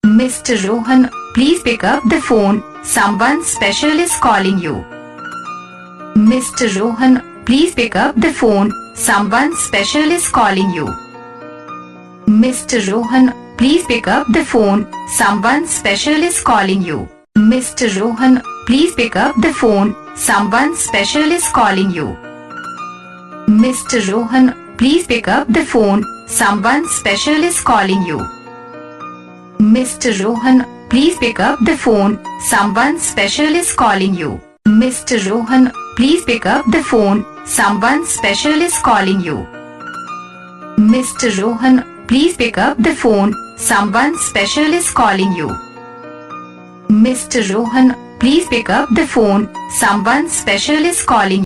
Mr. Rohan, please pick up the phone. Someone special is calling you. Mr. Rohan, please pick up the phone. Someone special is calling you. Mr. Rohan, please pick up the phone. Someone special is calling you. Mr. Rohan, please pick up the phone. Someone special is calling you. Mr. Rohan, please pick up the phone. Someone special is calling you. Mr. Rohan, please pick up the phone. Someone special is calling you. Mr. Rohan, please pick up the phone. Someone special is calling you. Mr. Rohan, please pick up the phone. Someone special is calling you. Mr. Rohan, please pick up the phone. Someone special is calling you.